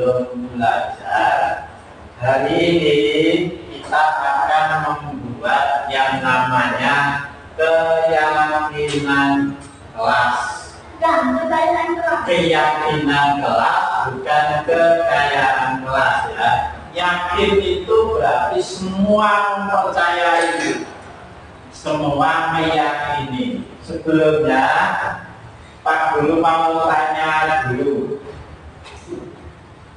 sebelum belajar, hari ini kita akan membuat yang namanya keyakinan kelas. Keyakinan kelas bukan kekayaan kelas ya. Yakin itu berarti semua mempercayai, semua meyakini. Sebelumnya Pak Guru mau tanya dulu,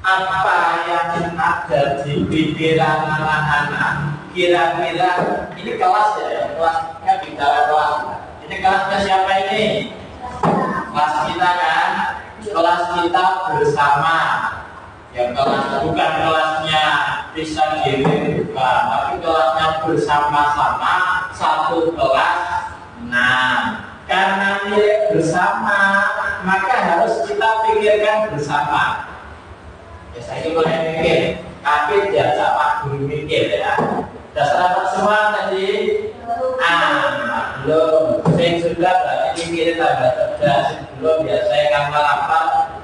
apa yang ada di pikiran anak-anak? Kira-kira ini kelas ya, kelasnya bicara kelas. Ini kelasnya siapa ini? Kelas kita kan? Kelas kita bersama. Ya kelas bukan kelasnya bisa diri bukan, tapi kelasnya bersama-sama satu kelas. Nah, karena milik bersama, maka harus kita pikirkan bersama. Ya saya itu boleh mikir, tapi jasa Pak Guru mikir ya. Dasar semua tadi? Belum. Saya sudah berarti mikirin tambah cerdas. Belum ya, saya kapal apa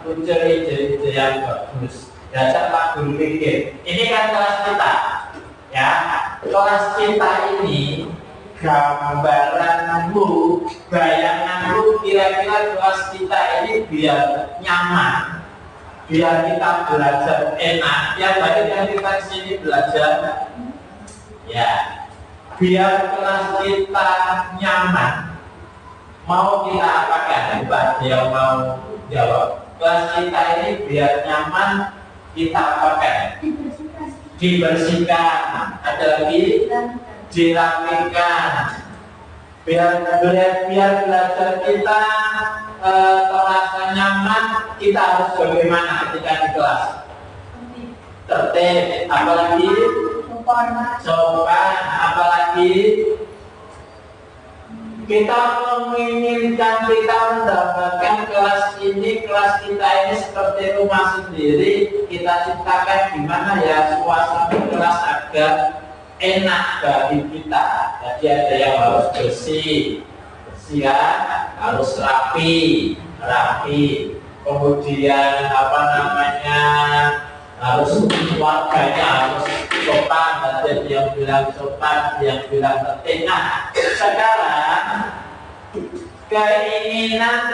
muncul ide-ide yang bagus. Dasar Pak Guru mikir. Ini kan kelas kita, ya. Kelas kita ini gambaranmu, bayanganmu kira-kira kelas kita ini biar nyaman, biar kita belajar enak. Yang banyak yang kita sini belajar, ya, biar kelas kita nyaman. Mau kita apakan? Coba dia mau jawab. Kelas kita ini biar nyaman, kita apakan? Dibersihkan. Ada lagi? Dirapikan. Biar belajar kita terasa nyaman, kita harus bagaimana ketika di kelas? Tertib. Apalagi? Sopan. Apalagi? Kita menginginkan, kita mendapatkan kelas ini, kelas kita ini seperti rumah sendiri. Kita ciptakan gimana ya suasana kelas agar enak bagi kita. Jadi ada yang harus bersih, ya, harus rapi. Kemudian harus warganya harus sopan. Ada yang bilang sopan, yang bilang tertib. Nah, sekarang keinginan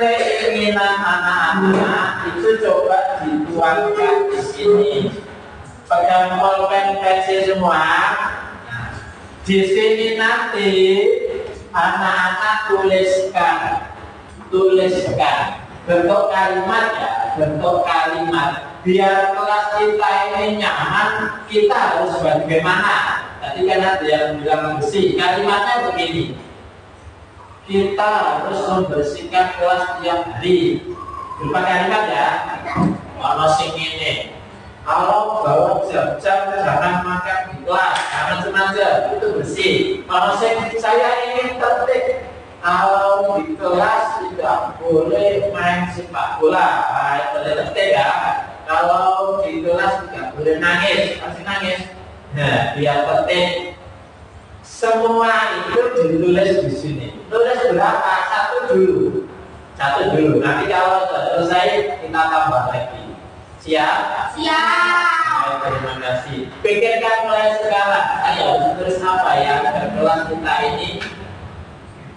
anak-anak itu coba dituangkan di sini. Pegang pulpen pensil semua. Di sini nanti anak-anak tuliskan bentuk kalimat ya, bentuk kalimat. Biar kelas kita ini nyaman, kita harus bagaimana? Tadi kan ada yang bilang bersih. Kalimatnya begini: kita harus membersihkan kelas tiap hari. Berupa kalimat ya. Ono sing ini. Kalau bawa jam-jam jangan makan di kelas, karena sengaja itu bersih. Kalau saya ingin tertib, kalau di kelas tidak boleh main sepak bola, boleh tertib ya. Kalau di kelas tidak boleh nangis, pasti nangis. Nah, biar tertib. Semua itu ditulis di sini. Tulis berapa? Satu dulu. Nanti kalau sudah selesai kita tambah lagi. Siap? Siap. Terima kasih. Pikirkan mulai sekarang. Ayo tulis apa ya agar kelas kita ini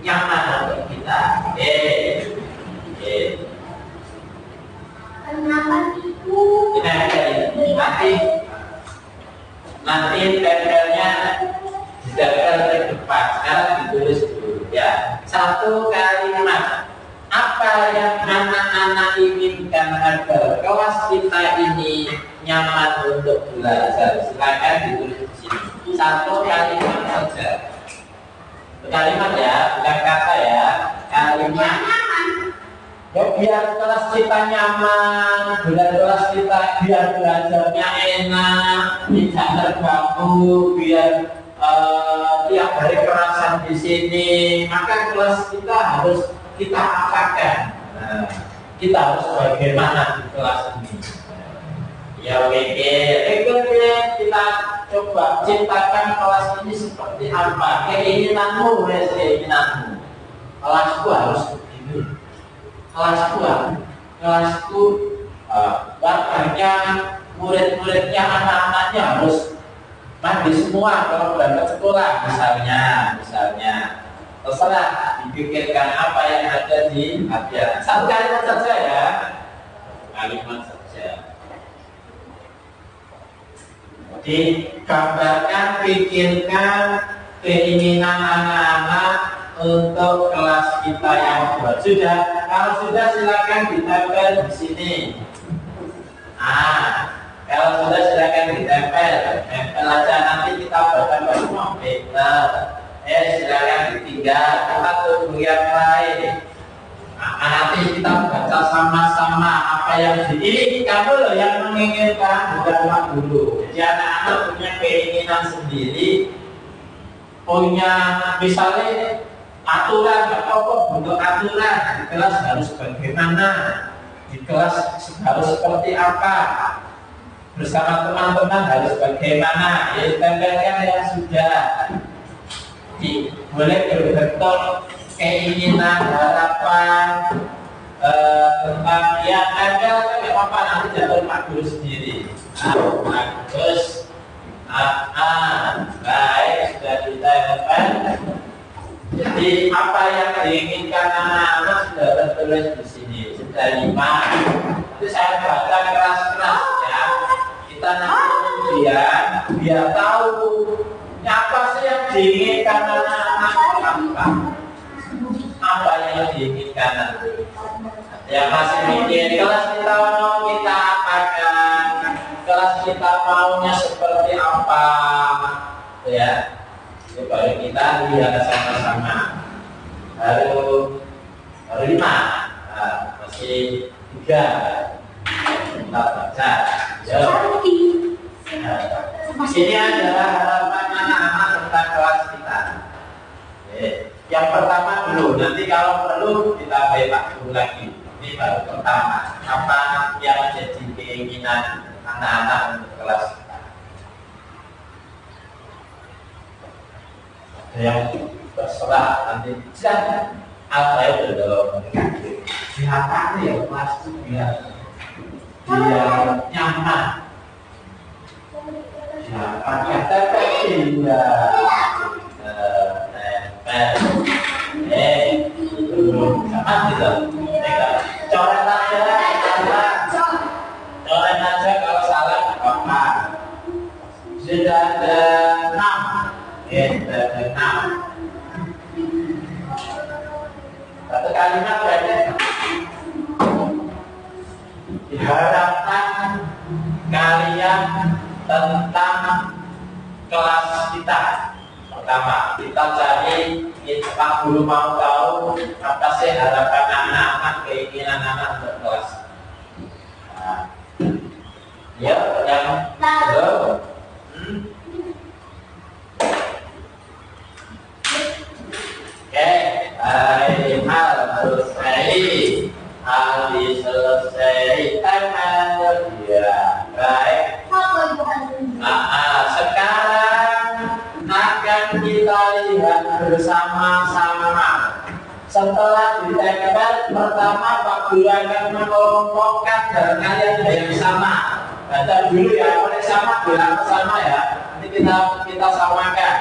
nyaman untuk kita. Kenapa itu? Nanti tempelnya ditempel ke depan. Sekarang ditulis dulu ya. Satu kalimat. Apa yang anak-anak inginkan agar kelas kita ini nyaman untuk belajar? Silakan ditulis di sini. Satu kalimat saja. Kalimat ya, bukan kata ya. Kalimat. Ya, biar kelas kita nyaman, biar kelas kita belajarnya enak, tidak terganggu, biar tiap hari kerasan di sini. Maka kelas kita harus kita apakan. Nah, kita harus bagaimana di kelas ini. Ya kita coba ciptakan kelas ini seperti apa. Keinginanmu. Kelasku harus begini. Kelasku warganya murid-muridnya, anak-anaknya harus mandi semua kalau berangkat sekolah misalnya terserah dipikirkan apa yang ada di hadiah. Satu kalimat saja ya, kalimat saja. Digambarkan, pikirkan keinginan anak-anak untuk kelas kita yang buat. Sudah, kalau sudah silakan ditempel di sini. Kalau sudah silakan ditempel aja, nanti kita baca komputer. Silakan ditinggal, kita tunggu yang lain. Nanti kita baca sama-sama apa yang ini kamu loh yang menginginkan, bukan mak dulu. Jadi anak-anak punya keinginan sendiri, punya misalnya aturan, bentuk aturan di kelas harus bagaimana, di kelas harus seperti apa, bersama teman-teman harus bagaimana. Ya tempelkan yang sudah boleh berbentuk keinginan, harapan tentang yang ada apa nanti jatuh Pak Guru sendiri. Bagus. Baik, sudah ditempel. Jadi apa yang diinginkan anak-anak sudah tertulis di sini. Sudah 5. Nanti saya baca keras-keras ya. Kita nanti kemudian biar tahu apa sih yang diinginkan anak-anak, apa yang diinginkan nanti. Yang masih mikir kelas kita mau kita apakan, kelas kita maunya seperti apa, ya. Baru kita lihat sama-sama. Baru 5, masih 3. Kita baca. Ini adalah harapan anak-anak tentang kelas kita. Yang pertama dulu, nanti kalau perlu kita Pak Guru lagi. Ini baru pertama. Apa yang menjadi keinginan anak-anak untuk kelas kita? Yang terserah nanti silakan. Apa itu dalam siapa yang pasti biar nyaman. Siapa yang coret aja kalau salah apa. Sudah ada 6. Sudah ada 6. Satu kalimat berarti diharapkan kalian tentang kelas kita. Pertama, kita cari Pak Guru mau tahu apa sih harapan anak-anak, keinginan anak untuk kelas. Ya, yang belum. Oke, hal selesai, ya, baik. Sekarang akan kita lihat bersama-sama. Setelah ditempel, pertama Pak Guru akan mengelompokkan kalian yang sama. Baca dulu ya, boleh sama, bilang sama ya. Ini kita samakan.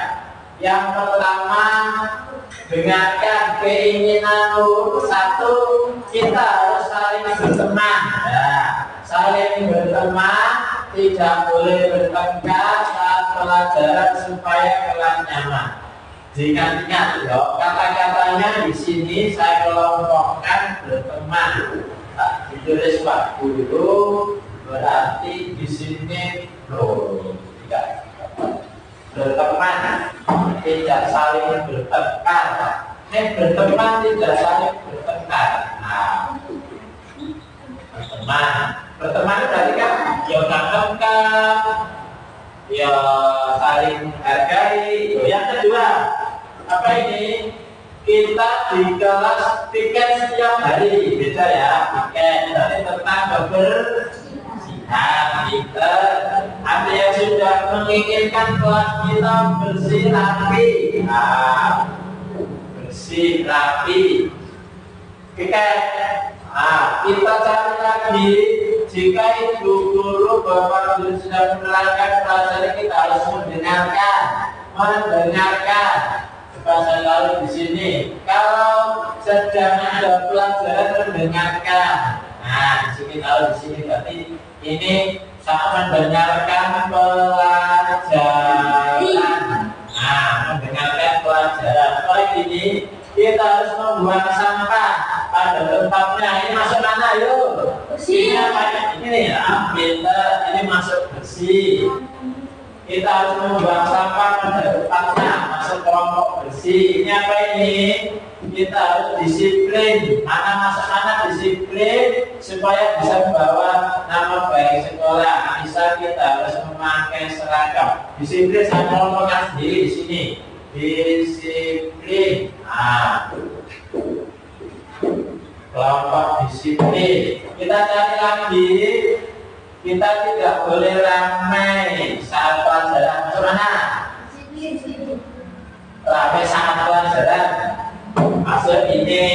Yang pertama, dengarkan keinginanmu. 1, kita harus saling berteman. Saling berteman, tidak boleh bertengkar saat pelajaran supaya kelas nyaman. Ingat loh, kata-katanya di sini saya kelompokkan berteman. Ditulis Pak Guru, berarti di sini tidak berteman, tidak saling bertengkar. Berteman tidak saling bertengkar. Berteman berarti kan ya bertengkar, ya saling menghargai. Yang kedua, apa ini? Kita di kelas piket setiap hari, beda ya. Piket dari tentang kebersihan kita. Ada yang sudah menginginkan kelas kita bersih rapi. Bersih rapi. Piket. Kita cari lagi jika ibu guru bapak guru sudah menerangkan pelajaran, kita harus mendengarkan. Bahasa lalu di sini, kalau sedang ada pelajaran mendengarkan. Nah, di sini kalau di sini berarti ini sama mendengarkan pelajaran. Nah, mendengarkan pelajaran. Kalau ini kita harus membuang sampah pada tempatnya. Ini masuk mana yuk? Bersih. Ini ambil, ini masuk bersih. Kita harus membuang sampah pada tempatnya, masuk kelompok bersih. Ini apa ini? Kita harus disiplin. Mana disiplin supaya bisa membawa nama baik sekolah. Bisa kita harus memakai seragam. Disiplin saya kelompokkan sendiri di sini. Disiplin. Kelompok disiplin. Kita cari lagi. Kita tidak boleh ramai saat pelajaran. Masuk mana? Ramai saat pelajaran. Masuk ini,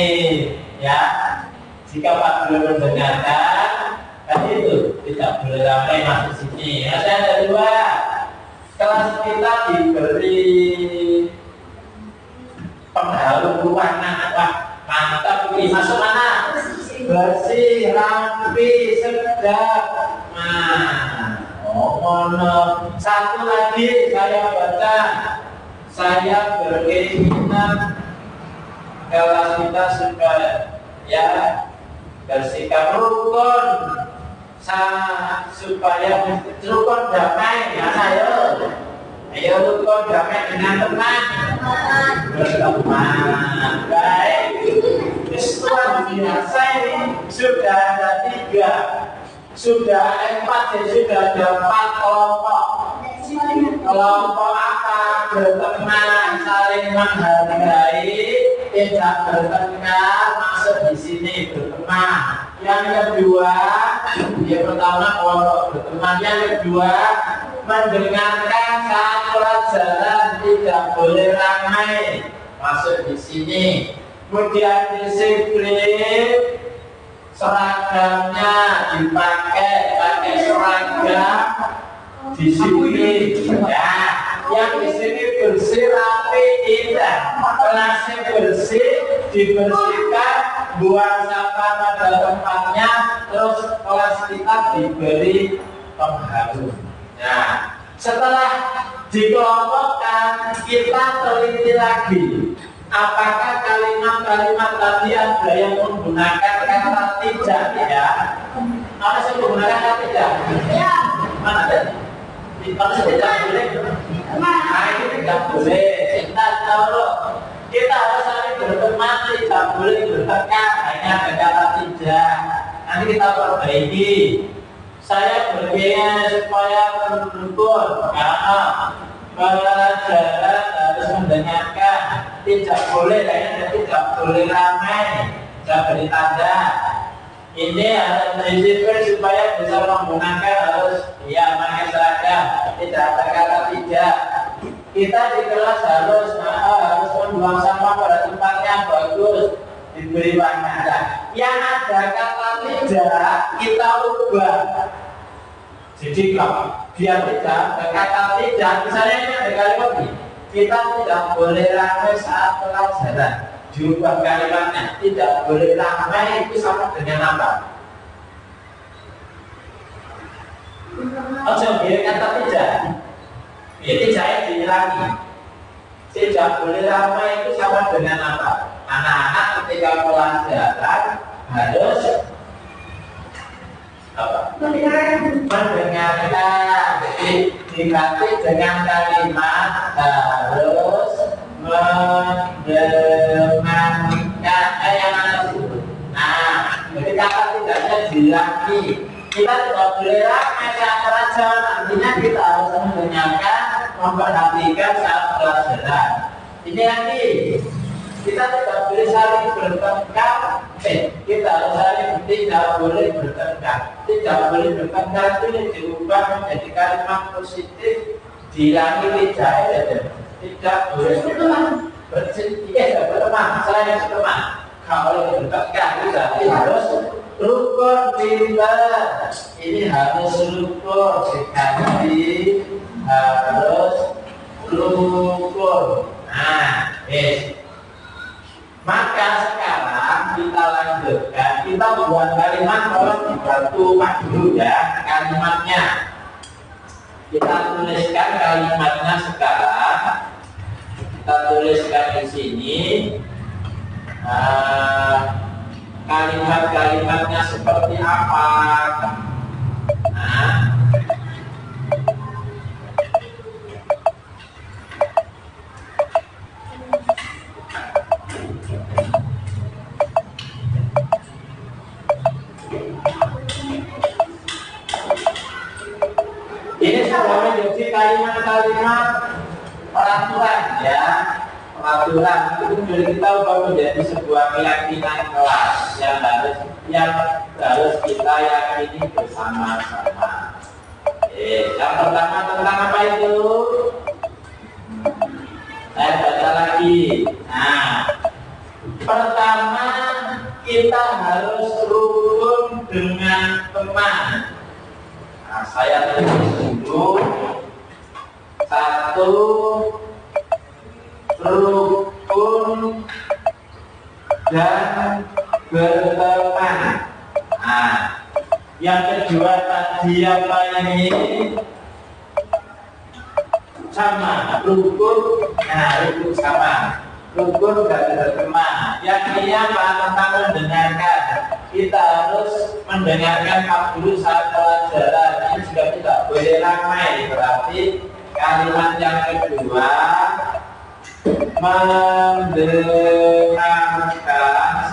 ya. Jika Pak Guru mendengarkan, tadi itu tidak boleh ramai masuk sini. Yang ada dua, kelas kita diberi pengharum ruangan. Mantap ini. Masuk mana? Bersih, rapi, sedap. Satu lagi saya baca. Saya berkeinginan kelas kita supaya ya bersikap rukun, supaya rukun damai. Ayo rukun damai dengan teman. Berteman. Baik. Tuhan biasa ini sudah ada 3, sudah 4, sudah ada 4 kelompok. Kelompok apa? Berteman, saling menghargai, tidak bertengkar, masuk di sini berteman. Yang kedua, yang pertama kelompok berteman. Yang kedua, mendengarkan saat pelajaran, tidak boleh ramai, masuk di sini. Kemudian disiplin, seragamnya pakai seragam, disiplin. Ya, yang di sini bersih, rapi, indah. Kelasnya bersih, dibersihkan, buang sampah pada tempatnya, terus kelas kita diberi pengharum. Nah, setelah dikelompokkan, kita teliti lagi. Apakah kalimat-kalimat tadi ada yang menggunakan kata tidak ya? Ada yang menggunakan kata tidak? Ya. Mana ada? Kalau tidak boleh. Nah, ini tidak boleh. Kita harus saling berteman, tidak boleh bertengkar. Hanya ada kata tidak. Nanti kita perbaiki. Saya berkeinginan supaya mendukung karena pelajaran harus mendengarkan, tidak boleh tidak boleh ramai, tidak beri tanda. Ini harus disiplin supaya bisa menggunakan, harus pakai seragam, tidak ada kata tidak. Kita di kelas harus membuang sampah pada tempatnya bagus, diberi warna. Yang ada kata tidak kita ubah. Jadi kalau biar tidak berkata tidak, misalnya ini ada kalimat ini, kita tidak boleh ramai saat pelajaran. Diubah kalimatnya, tidak boleh ramai itu sama dengan apa? Biar kata tidak. Ya tidak diulangi. Tidak boleh ramai itu sama dengan apa? Anak-anak ketika pelajaran harus mendengarkan, diganti dengan kalimat harus mendengarkan. Yang mana itu? Nah, jadi kata tidaknya dilangi. Kita tidak boleh ramai saat pelajaran. Artinya kita harus mendengarkan, memperhatikan saat pelajaran. Ini lagi. Kita tidak boleh saling bertengkar. Kita harus saling tidak boleh bertengkar. Tidak boleh bertengkar itu diubah menjadi kalimat positif, dilangi tidak. Tidak boleh berteman. Selain berteman, kalau bertengkar berarti harus Rukun pinter. Ini harus rukun, diganti harus rukun. Nah, maka sekarang kita lanjutkan. Kita buat kalimat kalau dibantu Pak dulu ya kalimatnya. Kita tuliskan kalimatnya sekarang. Kita tuliskan di sini. Kalimat-kalimatnya seperti apa? Nah, ini sudah menjadi kalimat-kalimat peraturan ya. Peraturan itu dari kita sudah menjadi sebuah keyakinan kelas yang harus kita yakini bersama-sama. Yang pertama tentang apa itu? Saya baca lagi. Nah, pertama kita harus rukun dengan teman. Nah, saya tulis dulu. Satu, rukun dan berteman. Nah, yang kedua tadi apa ini? Sama, rukun. Nah, rukun sama. Rukun dan berteman. Yang ini apa? Tentang mendengarkan. Kita harus mendengarkan dulu saat pelajaran. Ini juga tidak boleh ramai. Berarti kalimat yang kedua, mendengarkan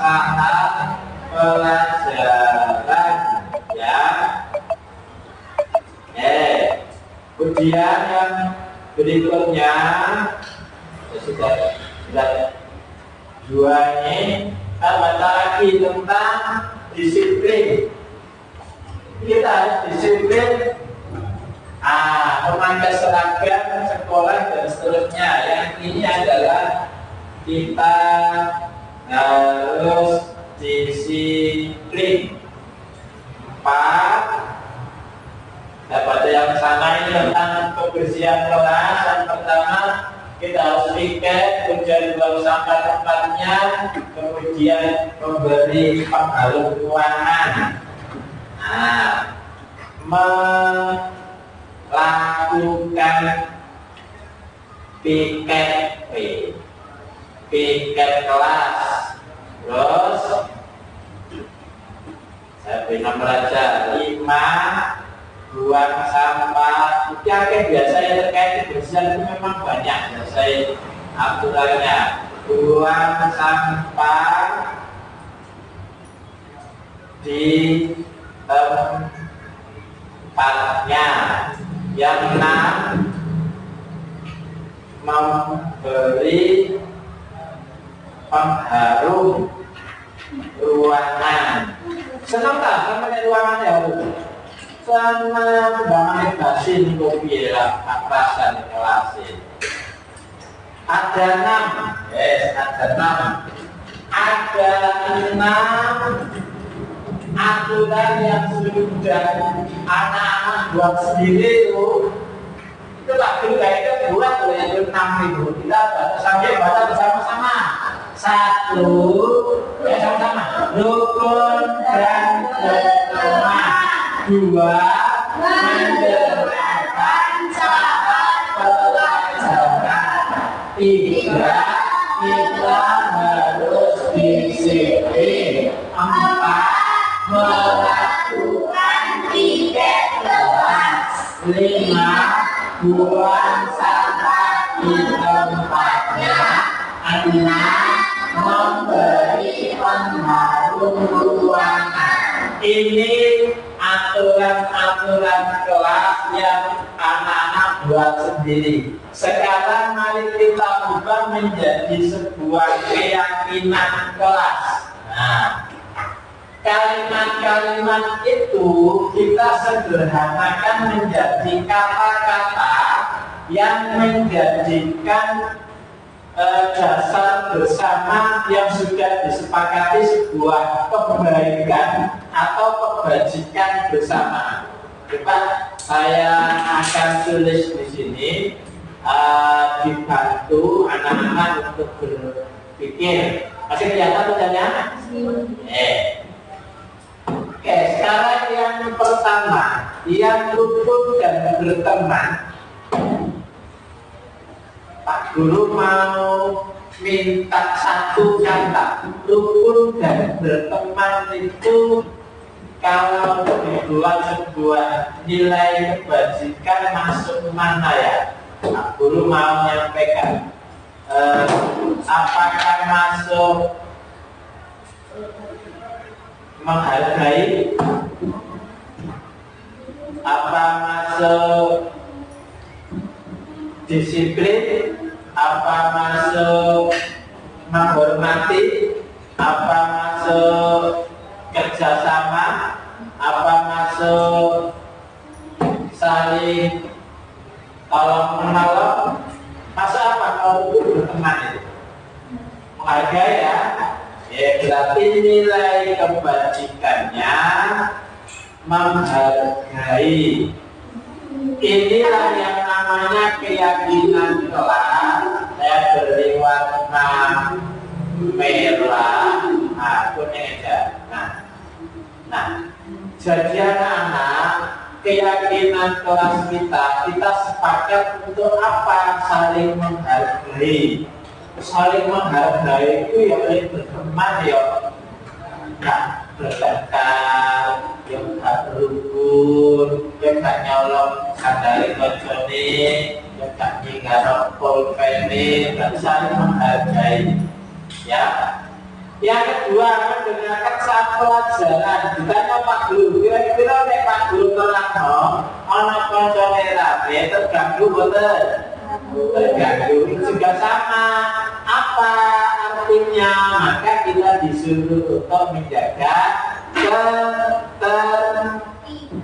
saat pelajaran ya. Kemudian yang berikutnya sudah dua ini kita baca lagi tentang disiplin. Kita harus disiplin memakai seragam sekolah dan seterusnya. Yang ini adalah kita harus disiplin. 4. Dapat yang sama ini tentang kebersihan kelas. Yang pertama kita harus piket, kemudian buang sampah tempatnya, kemudian memberi pengharum ruangan. Melakukan piket kelas. Terus saya beri nomor aja 5, buang sampah. Yang biasa yang terkait kebersihan itu memang banyak ya, saya aturannya. Buang sampah di tempatnya. Yang 6, memberi pengharum ruangan. Senang tak sama ruangan ya Bu? Senang banget basin kopi ya, akrasan kelasin. Ada 6, ada 6. Ada 6 aturan yang sudah anak-anak buat sendiri itu tak juga itu buat tuh yang 6 itu. Kita sambil baca bersama-sama. 1, ya sama-sama. Rukun dan berteman. 2, mendengarkan saat pelajaran. 3, kita harus disiplin. 4, melakukan piket kelas. 5, buang sampah di tempatnya. 6, memberi pengharum ruangan. Ini aturan-aturan kelas yang anak-anak buat sendiri. Sekarang mari kita ubah menjadi sebuah keyakinan kelas. Nah, kalimat-kalimat itu kita sederhanakan menjadi kata-kata yang menjadikan dasar bersama yang sudah disepakati sebuah kebaikan atau kebajikan bersama. Coba saya akan tulis di sini, dibantu anak-anak untuk berpikir. Masih kelihatan tulisannya? Oke, sekarang yang pertama, yang rukun dan berteman. Pak Guru mau minta satu kata, rukun dan berteman itu kalau dibuat sebuah nilai kebajikan masuk mana ya? Pak Guru mau menyampaikan, apakah masuk menghargai, apa masuk disiplin, apa masuk menghormati, apa masuk kerjasama, apa masuk saling tolong menolong, masuk apa kalau berteman itu? Menghargai ya. Ya berarti nilai kebajikannya menghargai. Inilah yang namanya keyakinan kelas. Saya beri warna merah, kuning aja. Nah, jadi anak-anak, keyakinan kelas kita sepakat untuk apa? Saling menghargai. Saling menghargai itu yang berteman ya. Nah, berdekat, yang gak berukun, yang gak nyolong sandali kocone, yang gak nyinggarok pulpene, dan saling menghargai. Ya. Yang kedua, mendengarkan satu pelajaran. Ditanya Pak Guru, kira-kira nek Pak Guru terang ana koncone rapi terganggu boten? Terganggu juga sama. Apa artinya? Maka kita disuruh untuk menjaga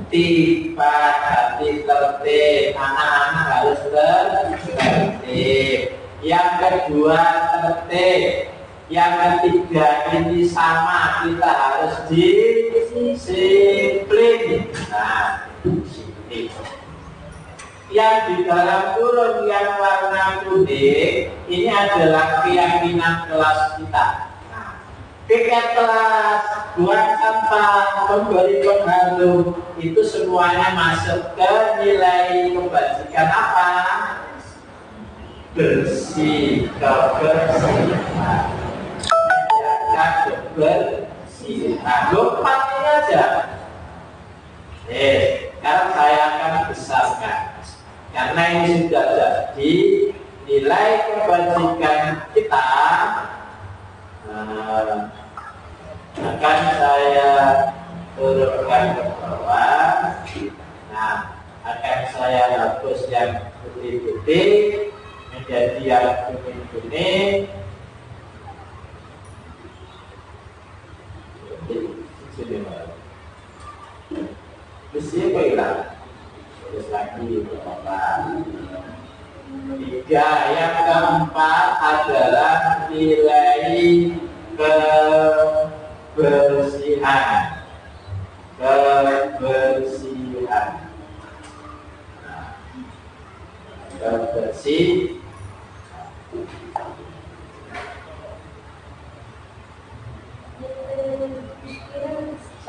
ketertiban, hati tertib. Anak-anak harus tertib. Yang kedua tertib. Yang ketiga ini sama, kita harus disiplin. Nah, disiplin. Yang di dalam kurung yang warna kuning ini adalah keyakinan kelas kita. Nah, tiket kelas, buang sampah, memberi pengharum, itu semuanya masuk ke nilai kebajikan apa? Bersih, kebersihan. Kebersihan. Lompat ini aja. Sekarang saya akan besarkan. Karena ini sudah jadi nilai kebajikan kita, akan saya turunkan ke bawah. Nah, akan saya hapus yang putih-putih menjadi yang kuning-kuning. Besi apa hilang? Terus lagi berapa? Tiga. Yang keempat adalah nilai kebersihan. Kebersihan. Kebersihan.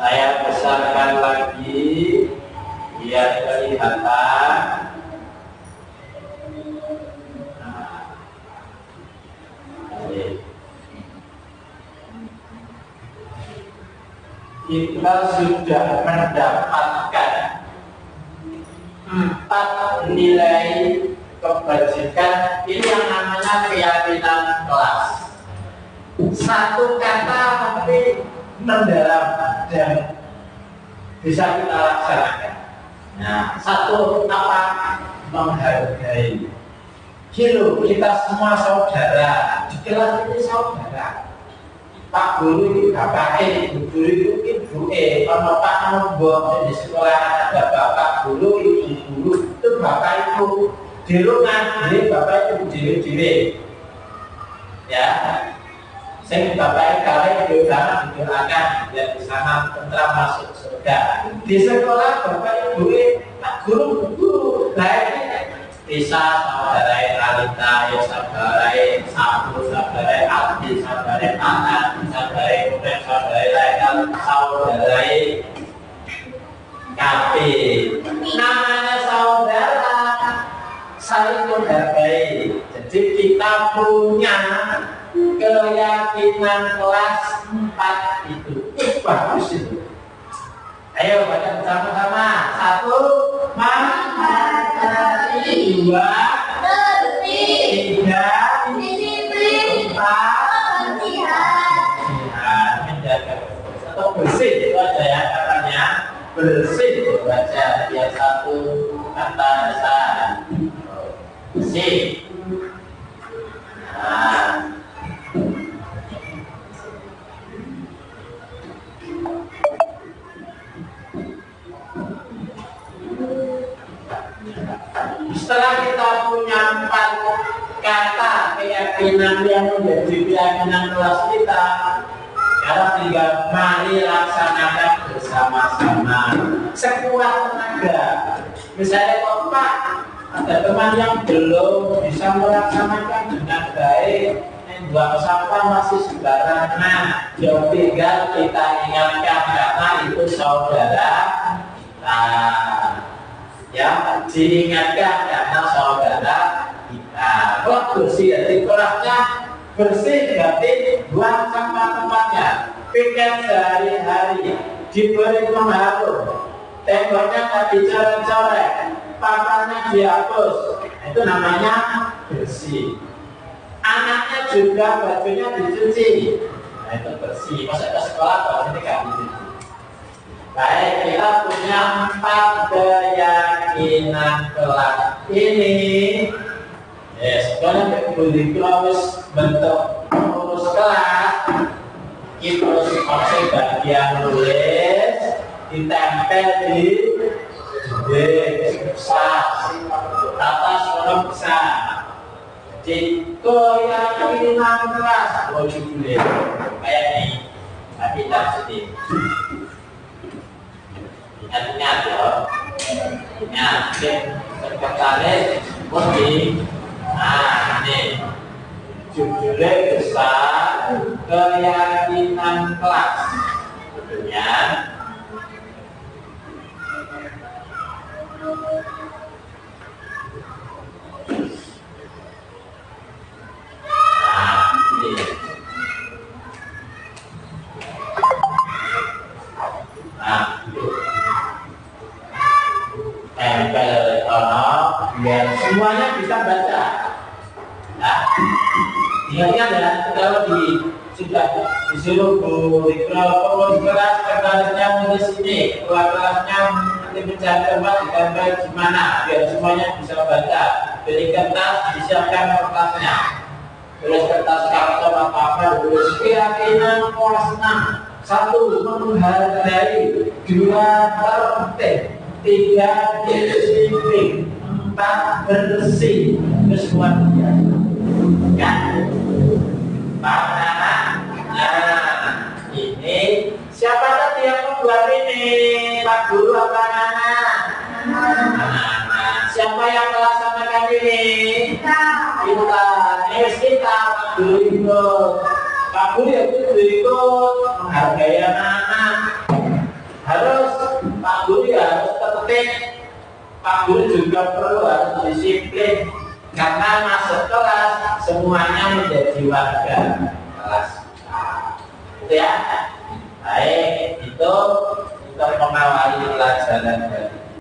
Saya besarkan lagi biar kelihatan. Kita sudah mendapatkan 4 nilai kebajikan. Ini yang namanya keyakinan kelas. Satu kata tapi mendalam dan bisa kita laksanakan. Nah, satu apa? Menghargai. Kilo, kita semua saudara. Di kelas ini saudara. Pak Guru itu bapaknya, Ibu Guru itu ibunya. Kalau Pak Nombok di sekolah ada Bapak Guru, Ibu Guru itu Bapak itu. Di rumah, jadi Bapak itu dewe-dewe. ya. Sing bapak kalian didoakan biar di sana tentram masuk surga. Di sekolah bapak ibu guru baik bisa saudara Alita, ya saudara Sabu, saudara Aldi, saudara Anak, saudara Kumen, saudara Lainal, saudara Kapi. Namanya saudara saling menghargai. Jadi kita punya keyakinan kelas 4 itu bagus itu. Ayo baca bersama-sama. 1, memahami. 2, mengerti. 3, disiplin. 4, bersihan. Menjaga atau bersih itu aja ya katanya. Bersih baca yang 1 kata dasar. Bersih. Nah, setelah kita punya 4 kata keyakinan yang menjadi keyakinan kelas kita, sekarang tinggal mari laksanakan bersama-sama sekuat tenaga. Misalnya kok Pak, ada teman yang belum bisa melaksanakan dengan baik, buang sampah masih sembarangan, ya tinggal kita ingatkan karena itu saudara kita. Ya, diingatkan karena saudara kita. Kalau bersih, jadi kelasnya bersih berarti buang sampah tempatnya, piket sehari-hari, diberi pengharum, temboknya tak dicoret-coret, papannya dihapus, itu namanya bersih. Anaknya juga bajunya dicuci, nah itu bersih. Masa ke sekolah bajunya nggak dicuci. Baik, kita punya 4 keyakinan kelas ini. Sekarang kita bentuk pengurus kelas. Kita harus pakai bagian nulis, ditempel di besar, atas kolom besar. Jadi keyakinan kelas boleh kayak ini, tapi tidak sedih. Ingat-ingat loh, ingat terkait bodi. Nah ini judulnya besar keyakinan kelas, tentunya. Tempel biar semuanya bisa baca. Nah, ingat ya, kalau sudah disuruh di kelas kelasnya nulis ini, kelasnya nanti mencari tempat ditempel gimana biar semuanya bisa baca. Beli kertas, disiapkan kertasnya. Tulis kertas karton apa-apa, tulis keyakinan kelas 6. 1, menghargai. 2, tertib. 3, disiplin. 4, bersih. Terus kemudian kan Pak, nah ini siapa tadi yang membuat ini? Pak Guru apa Nana? Siapa yang melaksanakan ini? Kita. Kita Pak Guru ikut. Pak Guru ya itu ikut menghargai anak-anak. Harus Pak Guru ya harus tertib. Pak Guru juga perlu harus disiplin karena masuk kelas semuanya menjadi warga kelas. Itu ya. Baik, itu untuk mengawali pelajaran dari